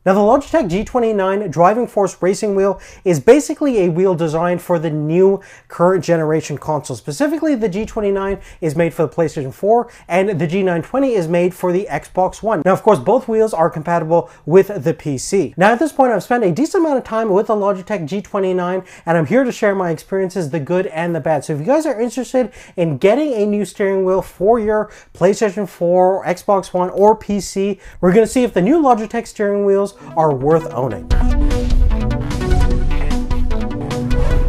Now the Logitech G29 driving force racing wheel is basically a wheel designed for the new current generation console. Specifically, the G29 is made for the PlayStation 4 and the G920 is made for the Xbox One. Now of course both wheels are compatible with the PC. Now at this point I've spent a decent amount of time with the Logitech G29 and I'm here to share my experiences, the good and the bad. So if you guys are interested in getting a new steering wheel for your PlayStation 4, Xbox One or PC, we're going to see if the new Logitech steering wheels are worth owning.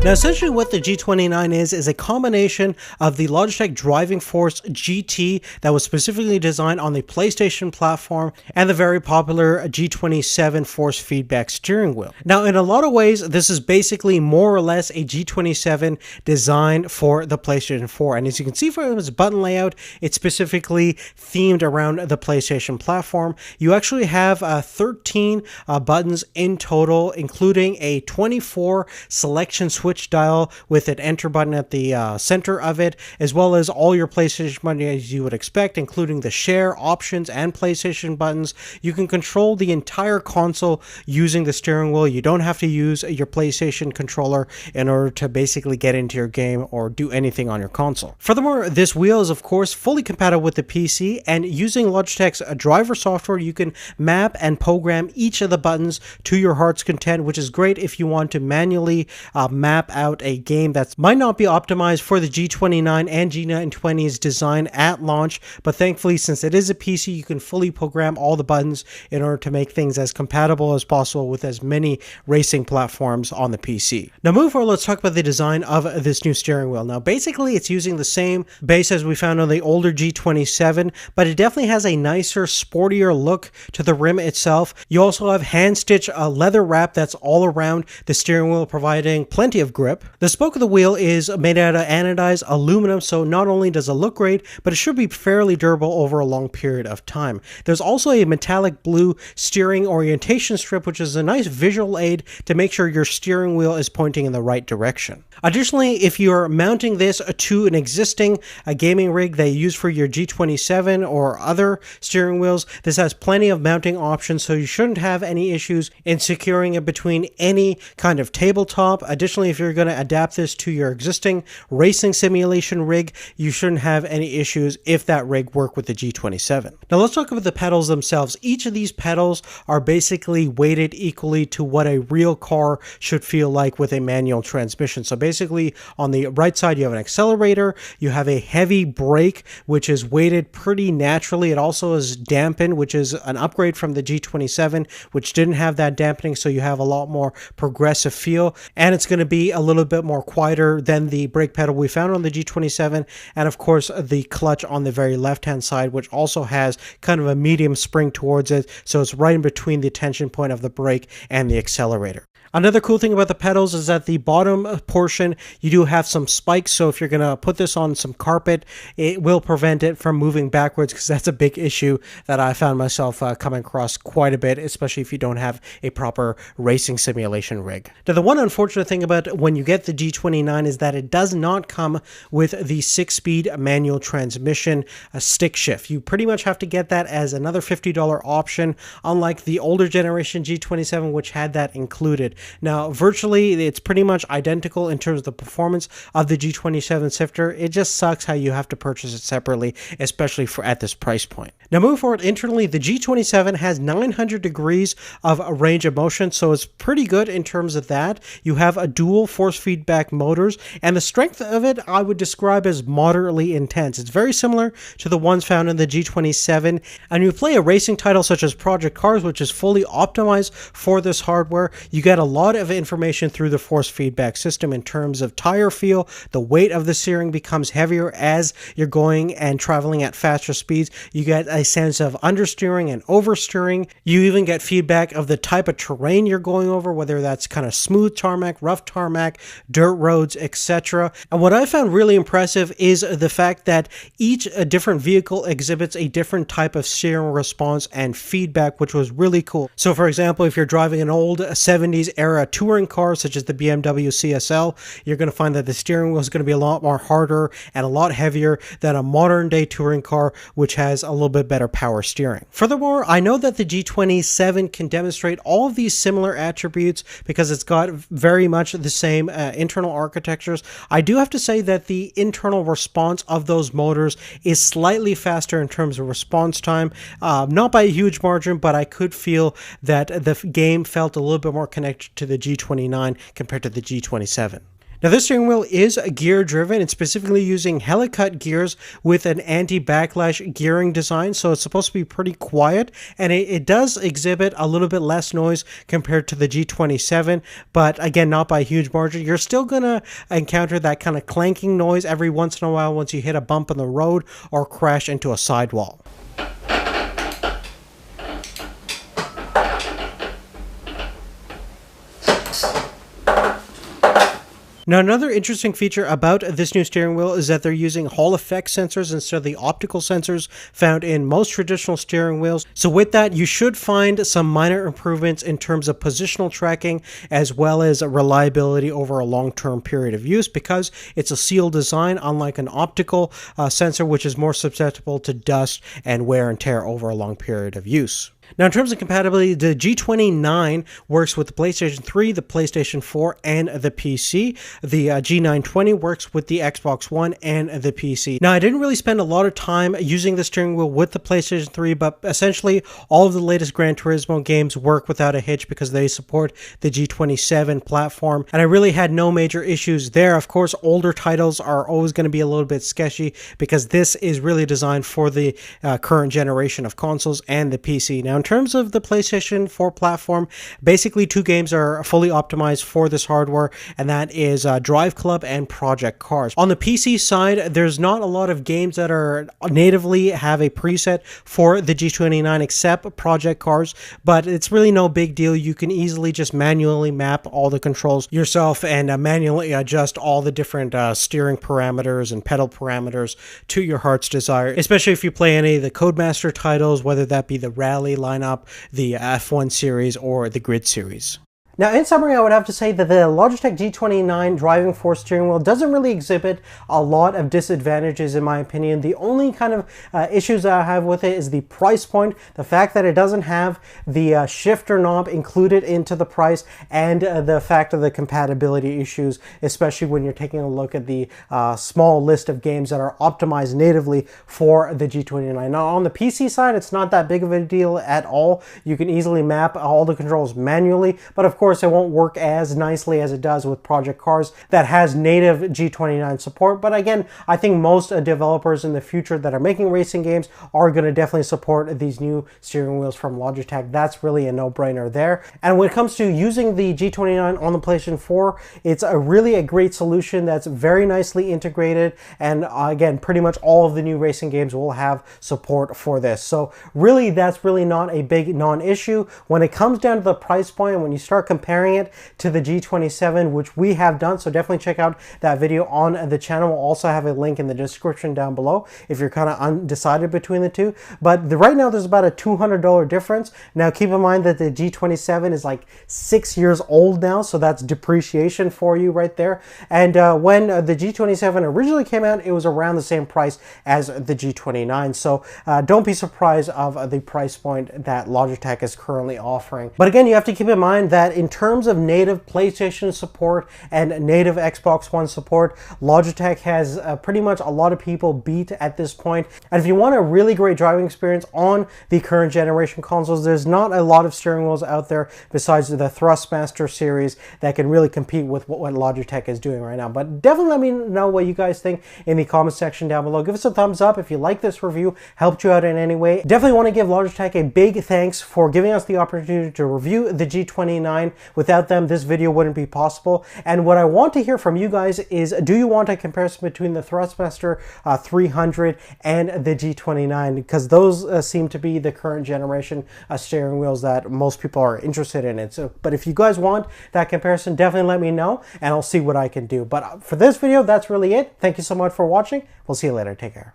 Now essentially what the G29 is a combination of the Logitech Driving Force GT that was specifically designed on the PlayStation platform and the very popular G27 force feedback steering wheel. Now in a lot of ways this is basically more or less a G27 designed for the PlayStation 4, and as you can see from its button layout, it's specifically themed around the PlayStation platform. You actually have 13 buttons in total, including a 24 selection switch dial with an enter button at the center of it, as well as all your PlayStation buttons as you would expect, including the share, options, and PlayStation buttons. You can control the entire console using the steering wheel. You don't have to use your PlayStation controller in order to basically get into your game or do anything on your console. Furthermore, this wheel is of course fully compatible with the PC, and using Logitech's driver software you can map and program each of the buttons to your heart's content, which is great if you want to manually map out a game that might not be optimized for the G29 and G920's design at launch, but thankfully since it is a PC you can fully program all the buttons in order to make things as compatible as possible with as many racing platforms on the PC. Now moving forward, let's talk about the design of this new steering wheel. Now basically it's using the same base as we found on the older G27, but it definitely has a nicer, sportier look to the rim itself. You also have hand-stitched leather wrap that's all around the steering wheel, providing plenty of grip. The spoke of the wheel is made out of anodized aluminum, so not only does it look great, but it should be fairly durable over a long period of time. There's also a metallic blue steering orientation strip, which is a nice visual aid to make sure your steering wheel is pointing in the right direction. Additionally, if you're mounting this to an existing gaming rig that you use for your G27 or other steering wheels, this has plenty of mounting options, so you shouldn't have any issues in securing it between any kind of tabletop. Additionally, if you're going to adapt this to your existing racing simulation rig, you shouldn't have any issues if that rig worked with the G27. Now let's talk about the pedals themselves. Each of these pedals are basically weighted equally to what a real car should feel like with a manual transmission. So basically on the right side you have an accelerator, you have a heavy brake which is weighted pretty naturally. It also is dampened, which is an upgrade from the G27 which didn't have that dampening, so you have a lot more progressive feel, and it's going to be a little bit more quieter than the brake pedal we found on the G27, and of course the clutch on the very left hand side, which also has kind of a medium spring towards it, so it's right in between the tension point of the brake and the accelerator. Another cool thing about the pedals is that the bottom portion, you do have some spikes, so if you're going to put this on some carpet, it will prevent it from moving backwards, because that's a big issue that I found myself coming across quite a bit, especially if you don't have a proper racing simulation rig. Now, the one unfortunate thing about when you get the G29 is that it does not come with the 6-speed manual transmission stick shift. You pretty much have to get that as another $50 option, unlike the older generation G27, which had that included. Now, virtually, it's pretty much identical in terms of the performance of the G27 shifter. It just sucks how you have to purchase it separately, especially at this price point. Now, moving forward, internally, the G27 has 900 degrees of range of motion, so it's pretty good in terms of that. You have a dual force feedback motors, and the strength of it I would describe as moderately intense. It's very similar to the ones found in the G27, and you play a racing title such as Project Cars, which is fully optimized for this hardware. You get a lot of information through the force feedback system in terms of tire feel. The weight of the steering becomes heavier as you're going and traveling at faster speeds. You get a sense of understeering and oversteering. You even get feedback of the type of terrain you're going over, whether that's kind of smooth tarmac, rough tarmac, dirt roads, etc. And what I found really impressive is the fact that each different vehicle exhibits a different type of steering response and feedback, which was really cool. So for example, if you're driving an old 70s era touring cars such as the BMW CSL, you're going to find that the steering wheel is going to be a lot more harder and a lot heavier than a modern day touring car, which has a little bit better power steering. Furthermore, I know that the G27 can demonstrate all of these similar attributes because it's got very much the same internal architectures. I do have to say that the internal response of those motors is slightly faster in terms of response time, not by a huge margin, but I could feel that the game felt a little bit more connected to the G29 compared to the G27. Now, this steering wheel is gear driven. It's specifically using helicut gears with an anti-backlash gearing design, so it's supposed to be pretty quiet, and it does exhibit a little bit less noise compared to the G27, but again, not by a huge margin. You're still going to encounter that kind of clanking noise every once in a while once you hit a bump in the road or crash into a sidewall. Now, another interesting feature about this new steering wheel is that they're using Hall effect sensors instead of the optical sensors found in most traditional steering wheels. So with that, you should find some minor improvements in terms of positional tracking as well as reliability over a long-term period of use, because it's a sealed design, unlike an optical sensor, which is more susceptible to dust and wear and tear over a long period of use. Now, in terms of compatibility, the G29 works with the PlayStation 3, the PlayStation 4, and the PC. The G920 works with the Xbox One and the PC. Now, I didn't really spend a lot of time using the steering wheel with the PlayStation 3, but essentially all of the latest Gran Turismo games work without a hitch because they support the G27 platform, and I really had no major issues there. Of course, older titles are always going to be a little bit sketchy because this is really designed for the current generation of consoles and the PC. Now, in terms of the PlayStation 4 platform, basically two games are fully optimized for this hardware, and that is Drive Club and Project Cars. On the PC side, there's not a lot of games that are natively have a preset for the G29 except Project Cars, but it's really no big deal. You can easily just manually map all the controls yourself and manually adjust all the different steering parameters and pedal parameters to your heart's desire, especially if you play any of the Codemaster titles, whether that be the Rally lineup, the F1 series, or the Grid series. Now, in summary, I would have to say that the Logitech G29 driving force steering wheel doesn't really exhibit a lot of disadvantages, in my opinion. The only kind of issues that I have with it is the price point, the fact that it doesn't have the shifter knob included into the price, and the fact of the compatibility issues, especially when you're taking a look at the small list of games that are optimized natively for the G29. Now, on the PC side, it's not that big of a deal at all. You can easily map all the controls manually, but of course, it won't work as nicely as it does with Project Cars that has native G29 support. But again, I think most developers in the future that are making racing games are going to definitely support these new steering wheels from Logitech. That's really a no-brainer there. And when it comes to using the G29 on the PlayStation 4, it's really a great solution that's very nicely integrated. And again, pretty much all of the new racing games will have support for this. So really, that's really not a big non-issue. When it comes down to the price point, and when you start comparing it to the G27, which we have done, so definitely check out that video on the channel. We'll also have a link in the description down below if you're kind of undecided between the two. But right now there's about a $200 difference. Now keep in mind that the G27 is like 6 years old now, so that's depreciation for you right there. And when the G27 originally came out, it was around the same price as the G29. So don't be surprised of the price point that Logitech is currently offering. But again, you have to keep in mind that in terms of native PlayStation support and native Xbox One support, Logitech has pretty much a lot of people beat at this point. And if you want a really great driving experience on the current generation consoles, there's not a lot of steering wheels out there besides the Thrustmaster series that can really compete with what Logitech is doing right now. But definitely let me know what you guys think in the comment section down below. Give us a thumbs up if you like this review, helped you out in any way. Definitely want to give Logitech a big thanks for giving us the opportunity to review the G29. Without them, this video wouldn't be possible. And what I want to hear from you guys is, do you want a comparison between the Thrustmaster 300 and the G29? Because those seem to be the current generation steering wheels that most people are interested in it. So, but if you guys want that comparison, definitely let me know and I'll see what I can do. But for this video, that's really it. Thank you so much for watching. We'll see you later. Take care.